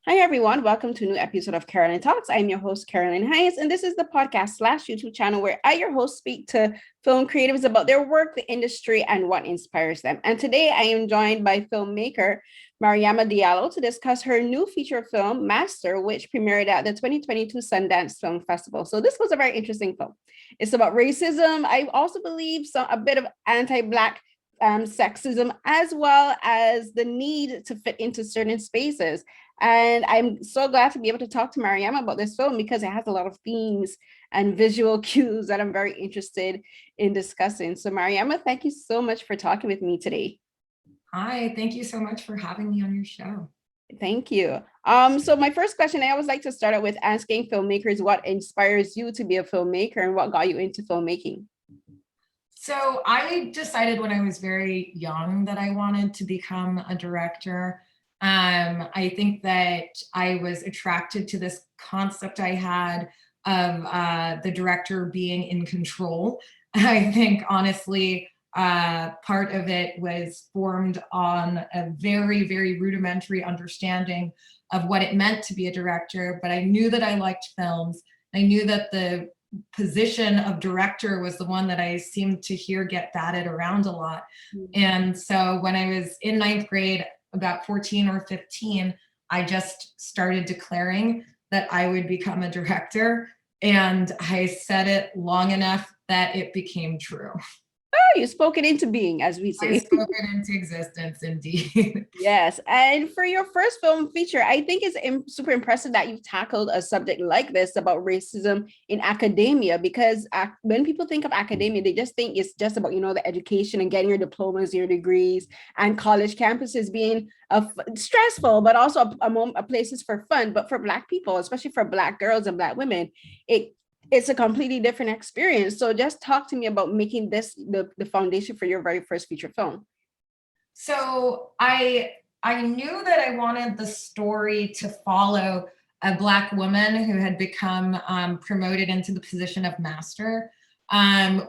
Hi, everyone. Welcome to a new episode of Carolyn Talks. I'm your host, Carolyn Hayes, and this is the podcast slash YouTube channel where I, your host, speak to film creatives about their work, the industry, and what inspires them. And today I am joined by filmmaker Mariama Diallo to discuss her new feature film, Master, which premiered at the 2022 Sundance Film Festival. So this was a very interesting film. It's about racism. I also believe a bit of anti-Black sexism, as well as the need to fit into certain spaces. And I'm so glad to be able to talk to Mariama about this film because it has a lot of themes and visual cues that I'm very interested in discussing. So Mariama, thank you so much for talking with me today. Hi, thank you so much for having me on your show. Thank you. So my first question, I always like to start out with asking filmmakers what inspires you to be a filmmaker and what got you into filmmaking. So I decided when I was very young that I wanted to become a director. I think that I was attracted to this concept I had of the director being in control. I think honestly, part of it was formed on a very, very rudimentary understanding of what it meant to be a director, but I knew that I liked films. I knew that the position of director was the one that I seemed to hear get batted around a lot. And so when I was in ninth grade, about 14 or 15, I just started declaring that I would become a director. And I said it long enough that it became true. Oh, you spoke it into being, as we say. I spoke it into existence, indeed. Yes. And for your first film feature, I think it's super impressive that you've tackled a subject like this about racism in academia, because when people think of academia, they just think it's just about, the education and getting your diplomas, your degrees, and college campuses being stressful, but also a places for fun. But for Black people, especially for Black girls and Black women, it's a completely different experience. So just talk to me about making this the foundation for your very first feature film. So I knew that I wanted the story to follow a Black woman who had become promoted into the position of master,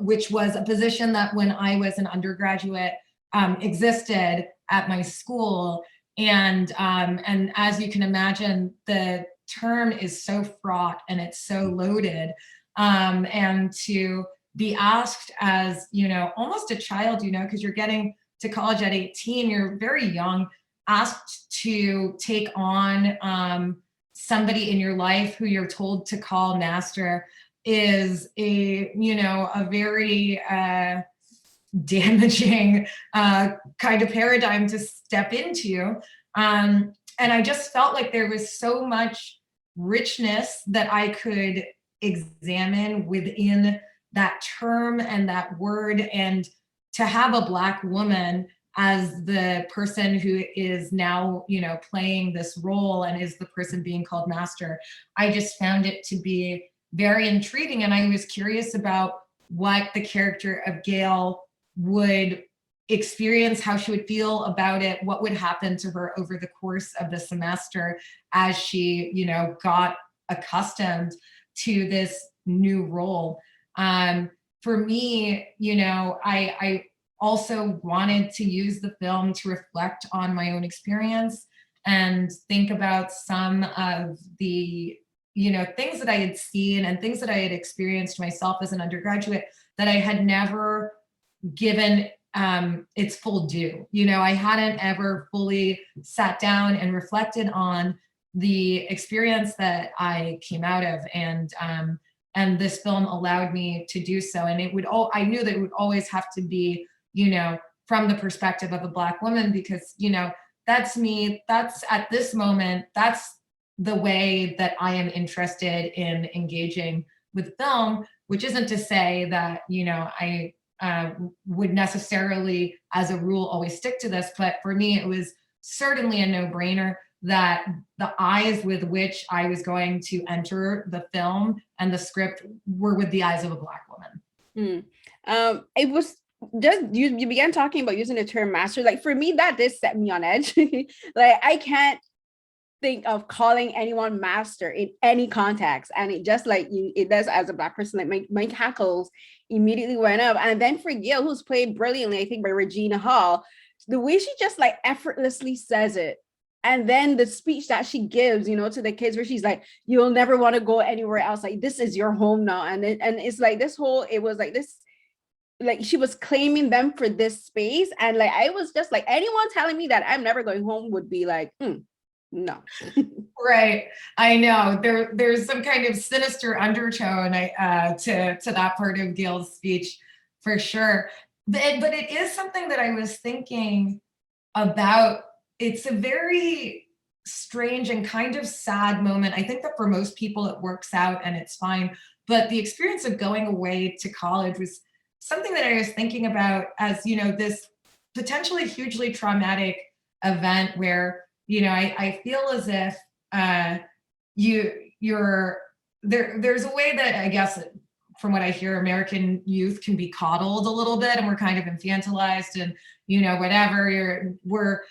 which was a position that when I was an undergraduate existed at my school. And as you can imagine, the term is so fraught and it's so loaded. And to be asked as, almost a child, because you're getting to college at 18, you're very young, asked to take on somebody in your life who you're told to call master is a very damaging kind of paradigm to step into. And I just felt like there was so much richness that I could examine within that term and that word, and to have a Black woman as the person who is now, playing this role and is the person being called master, I just found it to be very intriguing. And I was curious about what the character of Gail would experience, how she would feel about it, what would happen to her over the course of the semester as she, got accustomed to this new role. For me, I also wanted to use the film to reflect on my own experience and think about some of the, things that I had seen and things that I had experienced myself as an undergraduate that I had never given its full due. I hadn't ever fully sat down and reflected on the experience that I came out of, and this film allowed me to do so. And I knew that it would always have to be, from the perspective of a Black woman, because, that's me, that's at this moment, that's the way that I am interested in engaging with film, which isn't to say that, I would necessarily, as a rule, always stick to this. But for me, it was certainly a no-brainer that the eyes with which I was going to enter the film and the script were with the eyes of a Black woman. It was just you began talking about using the term master. Like, for me, that did set me on edge. Like, I can't think of calling anyone master in any context, and it just it does as a Black person. Like, my cackles immediately went up. And then for Gail, who's played brilliantly, I think, by Reginal Hall, the way she just effortlessly says it, And then the speech that she gives, you know, to the kids where she's like, you'll never want to go anywhere else. Like, this is your home now. And it's like this whole, it was like this, like she was claiming them for this space. And like, I was just like, anyone telling me that I'm never going home would be like, no. Right. I know there's some kind of sinister undertone to that part of Gail's speech for sure. But it is something that I was thinking about. It's a very strange and kind of sad moment. I think that for most people it works out and it's fine. But the experience of going away to college was something that I was thinking about as, you know, this potentially hugely traumatic event where, you know, I feel as if there's a way that I guess from what I hear, American youth can be coddled a little bit, and we're kind of infantilized, and you know, whatever we're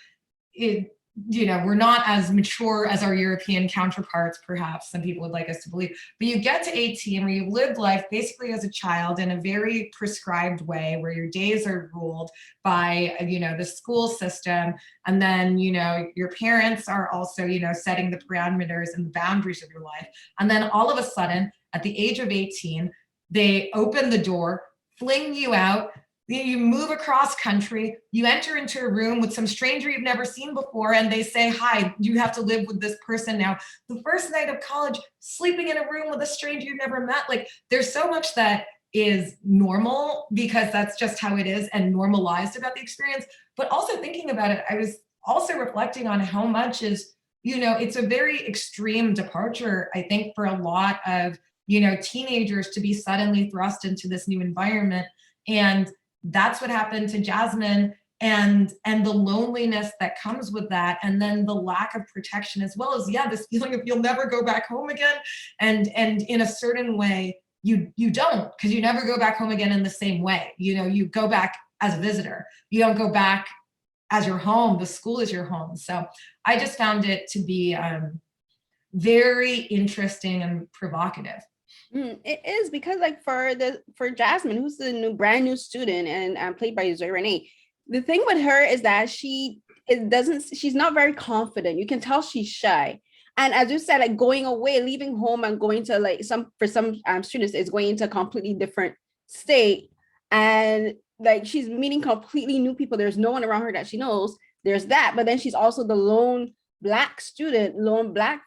not as mature as our European counterparts, perhaps some people would like us to believe. But you get to 18 where you've lived life basically as a child in a very prescribed way, where your days are ruled by, you know, the school system. And then, you know, your parents are also, you know, setting the parameters and the boundaries of your life. And then all of a sudden, at the age of 18, they open the door, fling you out. You move across country, you enter into a room with some stranger you've never seen before, and they say, hi, you have to live with this person now. The first night of college, sleeping in a room with a stranger you've never met. Like, there's so much that is normal because that's just how it is and normalized about the experience. But also thinking about it, I was also reflecting on how much is, you know, it's a very extreme departure, I think, for a lot of, you know, teenagers to be suddenly thrust into this new environment. And that's what happened to Jasmine, and the loneliness that comes with that, and then the lack of protection, as well as this feeling of you'll never go back home again. And in a certain way, you don't, because you never go back home again in the same way. You know, you go back as a visitor. You don't go back as your home. The school is your home. So I just found it to be very interesting and provocative. It is, because like for Jasmine, who's the brand new student and played by Zoe Renee, the thing with her is that she's not very confident. You can tell she's shy. And as you said, like going away, leaving home and going to like some students is going into a completely different state. And like she's meeting completely new people. There's no one around her that she knows. There's that. But then she's also the lone Black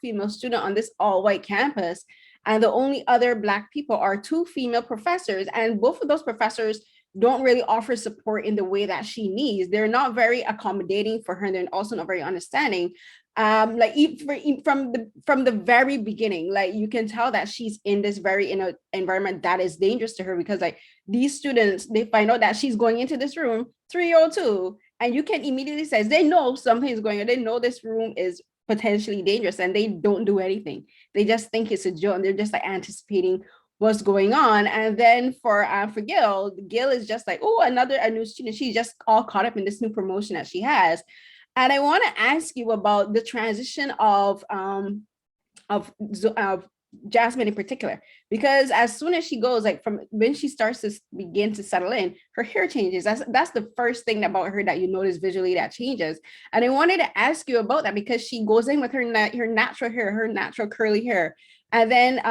female student on this all white campus. And the only other Black people are two female professors. And both of those professors don't really offer support in the way that she needs. They're not very accommodating for her. And they're also not very understanding. Like from the very beginning, like you can tell that she's in this environment that is dangerous to her, because like these students, they find out that she's going into this room 302, and you can immediately say they know something is going on. They know this room is potentially dangerous, and they don't do anything. They just think it's a joke, and they're just like anticipating what's going on. And then for Gail is just like, oh, a new student. She's just all caught up in this new promotion that she has. And I want to ask you about the transition of Jasmine in particular, because as soon as she goes, like from when she starts to begin to settle in, her hair changes. That's the first thing about her that you notice visually that changes. And I wanted to ask you about that, because she goes in with her natural hair, her natural curly hair, and then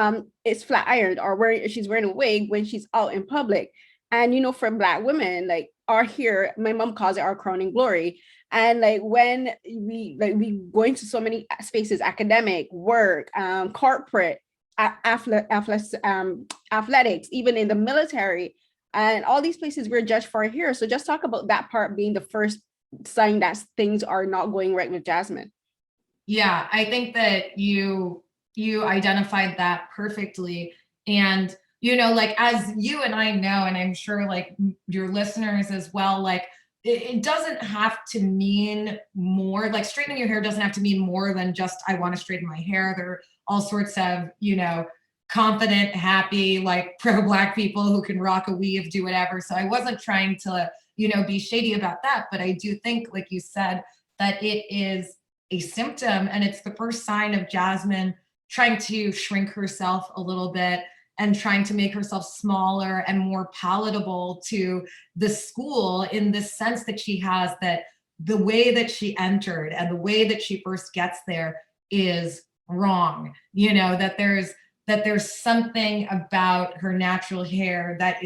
it's flat ironed, or she's wearing a wig when she's out in public. And you know, for Black women, like our hair, my mom calls it our crowning glory. And like when we go into so many spaces, academic, work, corporate, athletics, even in the military, and all these places we're judged for our hair. So just talk about that part being the first sign that things are not going right with Jasmine. Yeah, I think that you identified that perfectly. And, you know, like as you and I know, and I'm sure like your listeners as well, like it doesn't have to mean more, like straightening your hair doesn't have to mean more than just, I want to straighten my hair. There are all sorts of, you know, confident, happy, like pro-Black people who can rock a weave, do whatever. So I wasn't trying to, you know, be shady about that. But I do think, like you said, that it is a symptom, and it's the first sign of Jasmine trying to shrink herself a little bit and trying to make herself smaller and more palatable to the school, in the sense that she has that the way that she entered and the way that she first gets there is wrong. That there's something about her natural hair that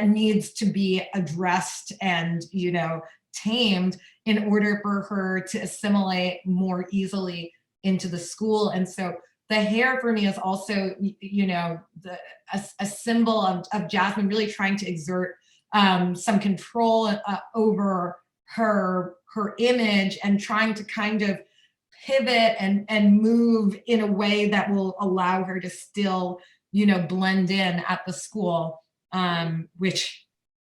needs to be addressed and tamed in order for her to assimilate more easily into the school. And so the hair for me is also a symbol of Jasmine really trying to exert some control over her image and trying to kind of pivot and move in a way that will allow her to still blend in at the school, which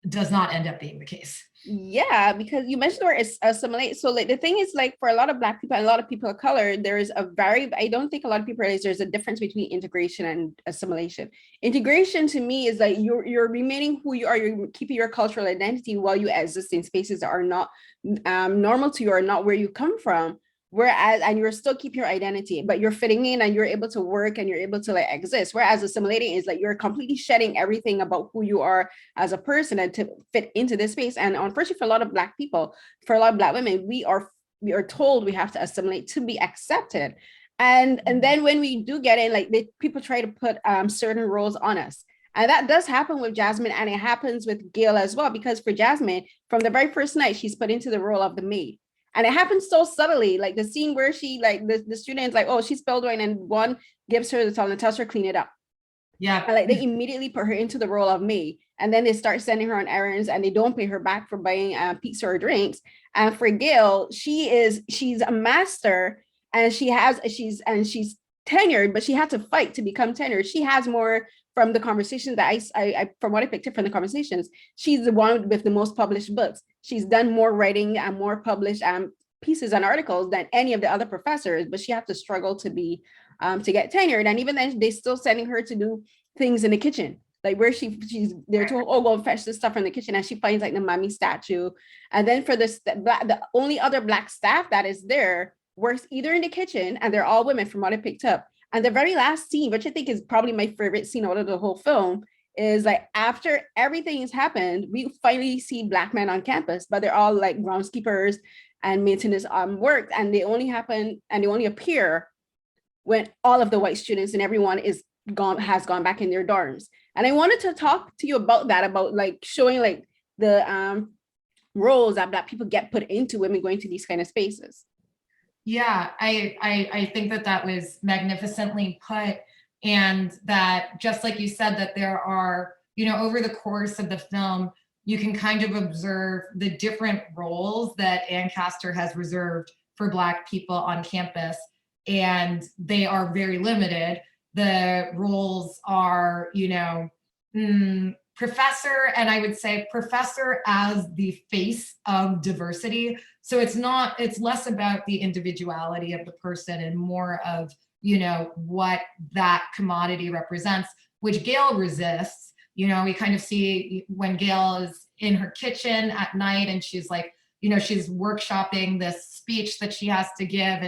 does not end up being the case. Yeah, because you mentioned the word assimilate. So like the thing is, like, for a lot of Black people and a lot of people of color, there is I don't think a lot of people realize there's a difference between integration and assimilation. Integration to me is like you're remaining who you are, you're keeping your cultural identity while you exist in spaces that are not normal to you or not where you come from. Whereas, and you're still keeping your identity, but you're fitting in and you're able to work and you're able to like exist. Whereas assimilating is like you're completely shedding everything about who you are as a person and to fit into this space. And unfortunately, for a lot of Black people, for a lot of Black women, we are told we have to assimilate to be accepted. And then when we do get in, like people try to put certain roles on us. And that does happen with Jasmine, and it happens with Gail as well, because for Jasmine, from the very first night, she's put into the role of the maid. And it happens so subtly, like the scene where she, like the student's like, oh, she spilled wine, and one gives her the towel and tells her clean it up. Yeah. And like they immediately put her into the role of maid, and then they start sending her on errands, and they don't pay her back for buying pizza or drinks. And for Gail, she's a master, and she's tenured, but she had to fight to become tenured. She has more, from the conversations that I from what I picked up from the conversations, she's the one with the most published books. She's done more writing and more published pieces and articles than any of the other professors, but she had to struggle to be to get tenured. And even then, they still sending her to do things in the kitchen, like where they're told, oh, go and fetch this stuff from the kitchen, and she finds like the mommy statue. And then for this, the only other Black staff that is there works either in the kitchen, and they're all women from what I picked up. And the very last scene, which I think is probably my favorite scene out of the whole film, is like after everything has happened, we finally see Black men on campus, but they're all like groundskeepers and maintenance work, and they only appear when all of the white students and everyone has gone back in their dorms. And I wanted to talk to you about that, about like showing like the roles that Black people get put into women going to these kind of spaces. Yeah, I think that was magnificently put, and that, just like you said, that there are, over the course of the film, you can kind of observe the different roles that Ancaster has reserved for Black people on campus, and they are very limited. The roles are, professor, and I would say professor as the face of diversity. So it's less about the individuality of the person and more of, what that commodity represents, which Gail resists. We kind of see when Gail is in her kitchen at night and she's like, she's workshopping this speech that she has to give,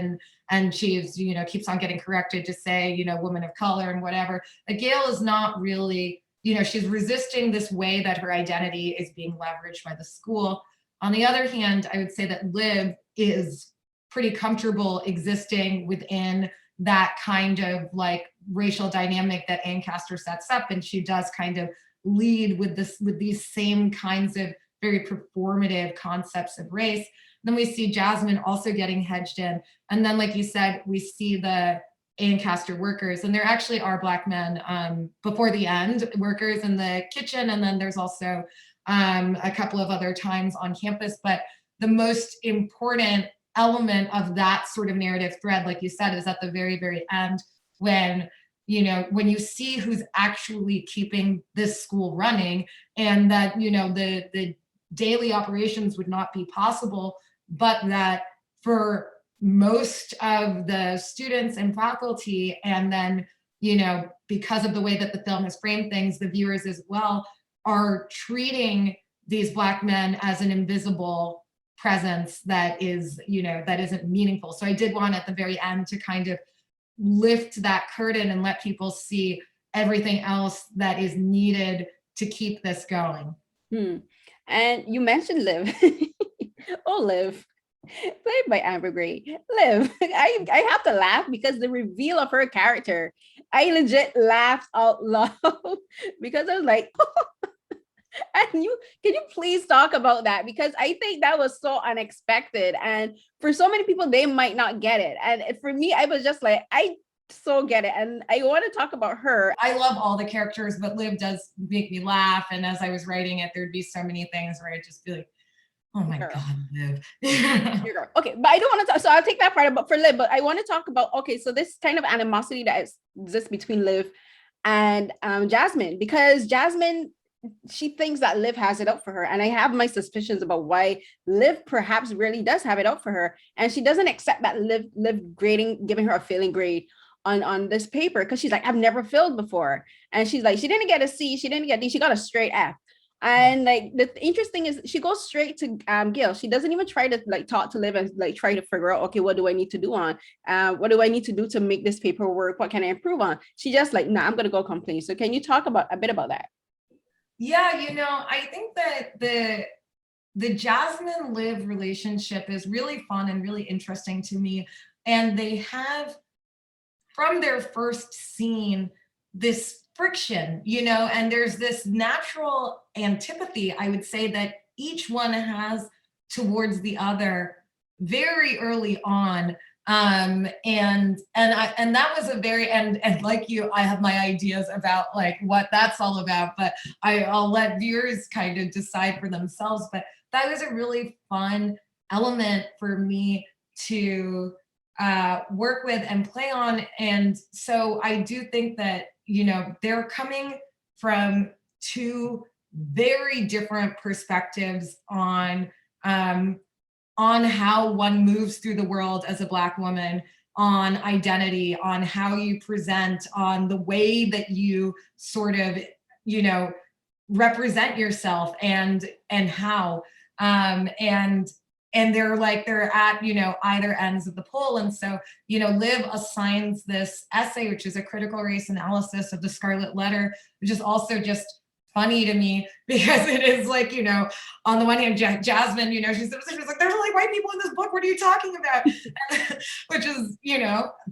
and she's, keeps on getting corrected to say, woman of color and whatever. But Gail is not really, she's resisting this way that her identity is being leveraged by the school. On the other hand, I would say that Liv is pretty comfortable existing within that kind of like racial dynamic that Ancaster sets up. And she does kind of lead with these same kinds of very performative concepts of race. Then we see Jasmine also getting hedged in. And then, like you said, we see the Ancaster workers, and there actually are Black men before the end, workers in the kitchen. And then there's also a couple of other times on campus. But the most important element of that sort of narrative thread, like you said, is at the very, very end, when you see who's actually keeping this school running, and that, the daily operations would not be possible, but that for most of the students and faculty, and then, because of the way that the film has framed things, the viewers as well are treating these Black men as an invisible presence that is, that isn't meaningful. So I did want at the very end to kind of lift that curtain and let people see everything else that is needed to keep this going. And you mentioned Liv. Oh, Liv, played by Amber Gray. Liv, I have to laugh because the reveal of her character, I legit laughed out loud because I was like, and you can you please talk about that, because I think that was so unexpected, and for so many people they might not get it, and for me I was just like, I so get it, and I want to talk about her. I love all the characters, but Liv does make me laugh. And as I was writing it, there'd be so many things where I'd just be like, oh my Girl. God, Liv. Okay, but I don't want to talk, so I'll take that part about for Liv, but I want to talk about, okay, so this kind of animosity that exists between Liv and Jasmine, because Jasmine, she thinks that Liv has it up for her, and I have my suspicions about why Liv perhaps really does have it up for her, and she doesn't accept that Liv giving her a failing grade on this paper, because she's like, I've never failed before, and she's like, she didn't get a C, she didn't get a D, she got a straight F. And like the interesting is she goes straight to Gail. She doesn't even try to like talk to Liv and like try to figure out, okay, what do I need to do on? What do I need to do to make this paper work? What can I improve on? She just like, nah, I'm gonna go complain. So can you talk about a bit about that? Yeah, I think that the Jasmine Liv relationship is really fun and really interesting to me. And they have, from their first scene, this friction, and there's this natural antipathy, I would say, that each one has towards the other very early on. And that was a very, and like you, I have my ideas about like what that's all about, but I'll let viewers kind of decide for themselves. But that was a really fun element for me to work with and play on. And so I do think that, they're coming from two very different perspectives on how one moves through the world as a Black woman, on identity, on how you present, on the way that you sort of, represent yourself and how, and they're at, either ends of the pole. And so, Liv assigns this essay, which is a critical race analysis of the Scarlet letter, which is also just funny to me because it is like, on the one hand, Jasmine, she's like, there's only white people in this book. What are you talking about? Which is,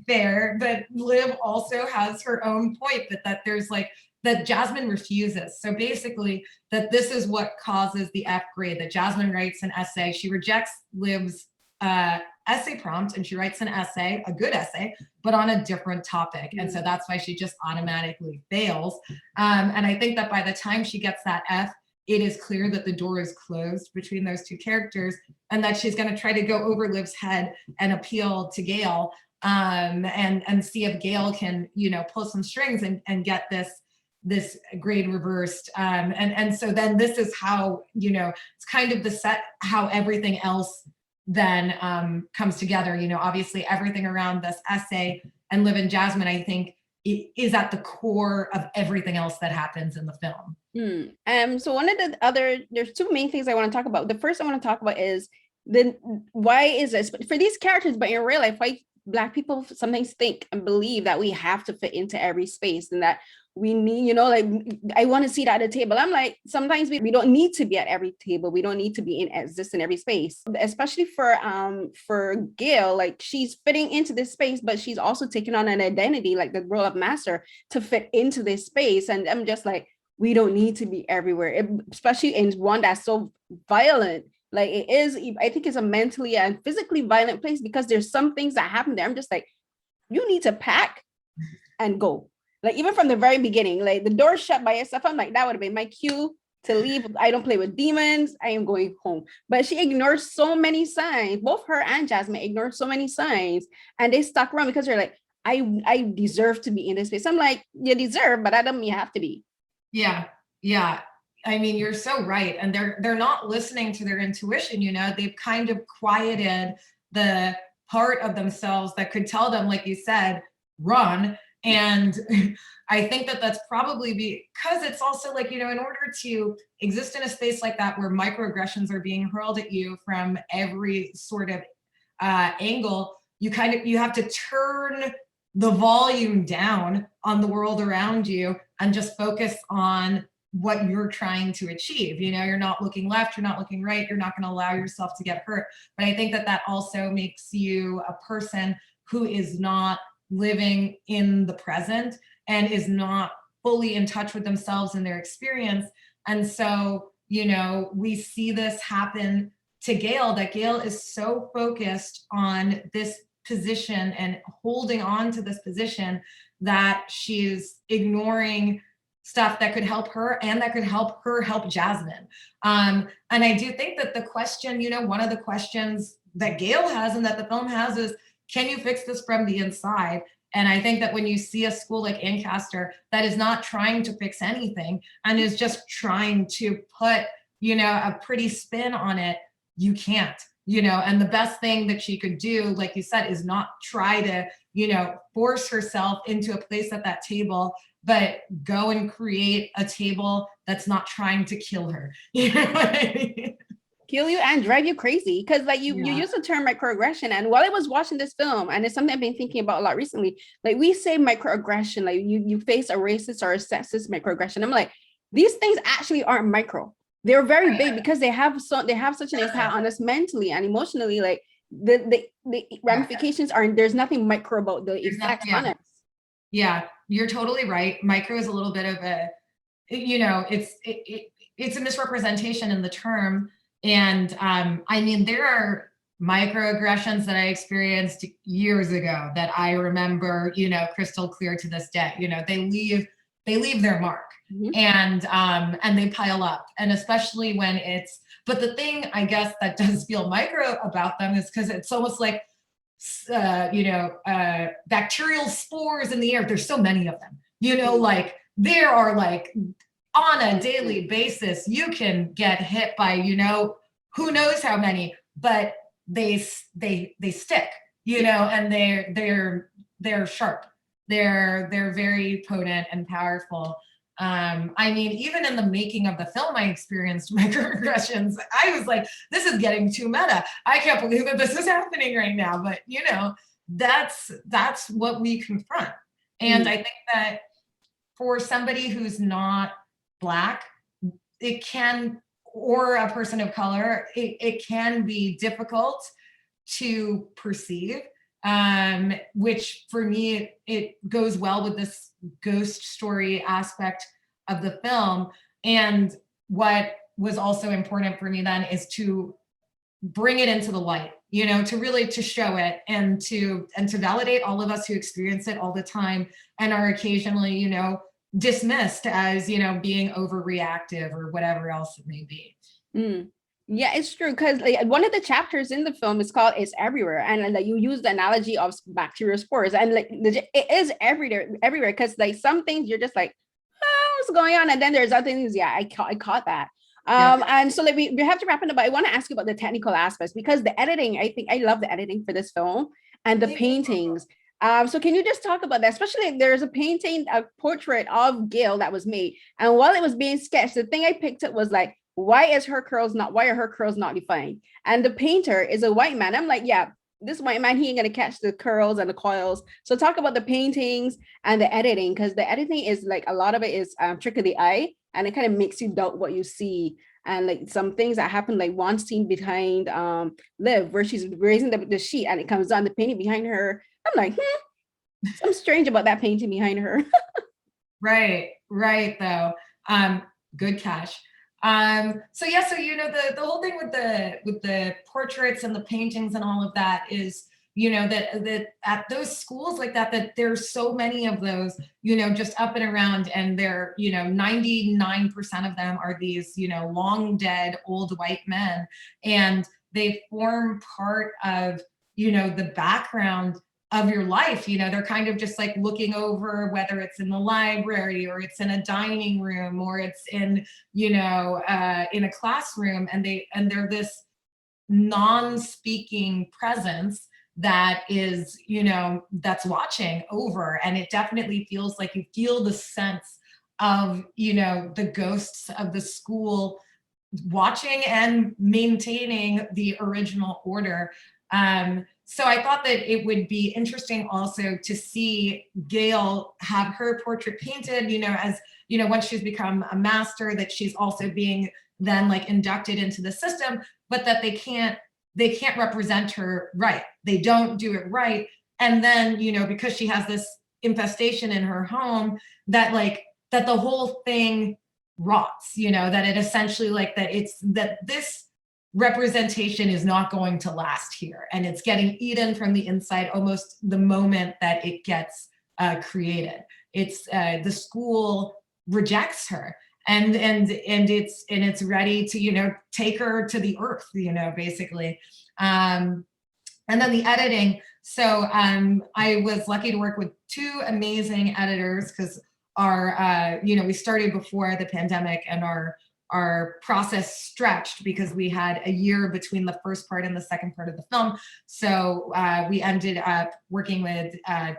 fair. But Liv also has her own point that there's like, that Jasmine refuses. So basically that this is what causes the F grade, that Jasmine writes an essay. She rejects Liv's essay prompt and she writes an essay, a good essay, but on a different topic. And so that's why she just automatically fails. And I think that by the time she gets that F, it is clear that the door is closed between those two characters and that she's going to try to go over Liv's head and appeal to Gail and see if Gail can, pull some strings and get this grade reversed. And so then this is how, it's kind of the set, how everything else then comes together. Obviously everything around this essay and Liv and Jasmine, I think, is at the core of everything else that happens in the film. So one of the there's two main things I want to talk about. The first I want to talk about is why is this for these characters, but in real life, why Black people sometimes think and believe that we have to fit into every space and that we need, like, I want to sit at a table. I'm like, sometimes we don't need to be at every table. We don't need to exist in every space, especially for Gail, like she's fitting into this space, but she's also taking on an identity, like the role of master, to fit into this space. And I'm just like, we don't need to be everywhere, especially in one that's so violent. Like it is, I think it's a mentally and physically violent place because there's some things that happen there. I'm just like, you need to pack and go. Like even from the very beginning, like the door shut by itself, I'm like, that would have been my cue to leave. I don't play with demons. I am going home. But she ignores so many signs. Both her and Jasmine ignored so many signs, and they stuck around because they're like, I deserve to be in this space. I'm like, you deserve, but that doesn't mean you have to be. Yeah. I mean, you're so right. And they're not listening to their intuition. They've kind of quieted the part of themselves that could tell them, like you said, run. And I think that that's probably because it's also like, in order to exist in a space like that where microaggressions are being hurled at you from every sort of angle, you have to turn the volume down on the world around you and just focus on what you're trying to achieve. You know, you're not looking left, you're not looking right, you're not going to allow yourself to get hurt. But I think that that also makes you a person who is not living in the present and is not fully in touch with themselves and their experience. And so, you know, we see this happen to Gail, that Gail is so focused on this position and holding on to this position that she's ignoring stuff that could help her and that could help her help Jasmine. And I do think that the question, you know, one of the questions that Gail has and that the film has is, can you fix this from the inside? And I think that when you see a school like Ancaster that is not trying to fix anything and is just trying to put, you know, a pretty spin on it, you can't, you know, and the best thing that she could do, like you said, is not try to, you know, force herself into a place at that table, but go and create a table that's not trying to kill her. You know what I mean? Kill you and drive you crazy, because like you use the term microaggression, and while I was watching this film, and it's something I've been thinking about a lot recently, like we say microaggression, like you face a racist or a sexist microaggression. I'm like, these things actually aren't micro. They're very big because they have such an impact on us mentally and emotionally. Like the ramifications are, there's nothing micro about the effect on us. Yeah, you're totally right. Micro is a little bit of a, you know, it's a misrepresentation in the term. And I mean, there are microaggressions that I experienced years ago that I remember, you know, crystal clear to this day. You know, they leave their mark. Mm-hmm. And they pile up. And especially when it's, but the thing I guess that does feel micro about them is because it's almost like, you know, bacterial spores in the air. There's so many of them, you know, like there are like, on a daily basis, you can get hit by, you know, who knows how many, but they stick, you know, and they're sharp. They're very potent and powerful. I mean, even in the making of the film, I experienced microaggressions. I was like, this is getting too meta. I can't believe that this is happening right now. But you know, that's what we confront. And I think that for somebody who's not Black, it can, or a person of color, it can be difficult to perceive, which for me, it goes well with this ghost story aspect of the film. And what was also important for me then is to bring it into the light, you know, to really to show it and to validate all of us who experience it all the time and are occasionally, you know, dismissed as, you know, being overreactive or whatever else it may be. Yeah, it's true, because like one of the chapters in the film is called "It's Everywhere," and like you use the analogy of bacterial spores, and like it is everywhere, because like some things you're just like, oh, what's going on, and then there's other things. Yeah, I caught that. And so like we have to wrap it up, but I want to ask you about the technical aspects, because the editing, I think I love the editing for this film and the paintings. So can you just talk about that? Especially there's a painting, a portrait of Gail that was made. And while it was being sketched, the thing I picked up was like, why are her curls not defined? And the painter is a white man. I'm like, yeah, this white man, he ain't gonna catch the curls and the coils. So talk about the paintings and the editing, because the editing is like, a lot of it is trick of the eye, and it kind of makes you doubt what you see. And like some things that happen, like one scene behind Liv, where she's raising the sheet and it comes down, the painting behind her. I'm like, something strange about that painting behind her. Right though. Good catch. So you know, the whole thing with the portraits and the paintings and all of that is, you know, that at those schools like that there's so many of those, you know, just up and around, and they're, you know, 99% of them are these, you know, long dead old white men, and they form part of, you know, the background of your life. You know, they're kind of just like looking over, whether it's in the library or it's in a dining room or it's in, you know, in a classroom, and they're this non-speaking presence that is, you know, that's watching over. And it definitely feels like you feel the sense of, you know, the ghosts of the school watching and maintaining the original order. So I thought that it would be interesting also to see Gail have her portrait painted, as, once she's become a master, that she's also being then like inducted into the system, but that they can't represent her right. They don't do it right. And then, because she has this infestation in her home, that the whole thing rots, that it essentially that this representation is not going to last here. And it's getting eaten from the inside almost the moment that it gets created. It's the school rejects her, and it's ready to, take her to the earth, basically. And then the editing. So I was lucky to work with two amazing editors, because we started before the pandemic, and our process stretched because we had a year between the first part and the second part of the film. So we ended up working with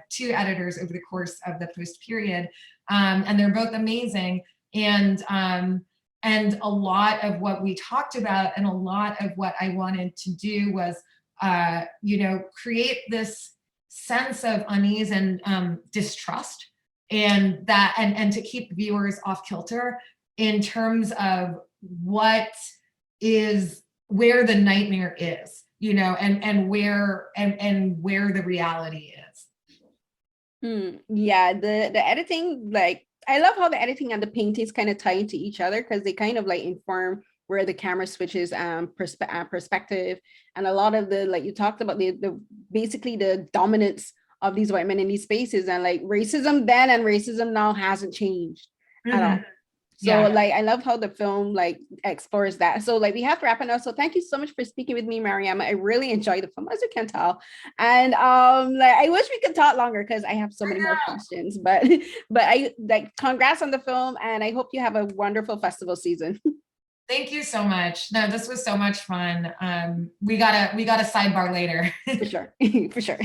two editors over the course of the post period, and they're both amazing. And a lot of what we talked about, and a lot of what I wanted to do was, create this sense of unease and distrust, and to keep viewers off kilter in terms of where the nightmare is, and where the reality is. Yeah, the editing, I love how the editing and the paintings kind of tie into each other, because they kind of inform where the camera switches perspective, and a lot of the, you talked about the basically the dominance of these white men in these spaces, and racism then and racism now hasn't changed at all. So I love how the film explores that. So we have to wrap it up. So thank you so much for speaking with me, Mariama. I really enjoyed the film, as you can tell. And I wish we could talk longer, because I have so many more questions. But I congrats on the film, and I hope you have a wonderful festival season. Thank you so much. No, this was so much fun. We gotta sidebar later. For sure. For sure.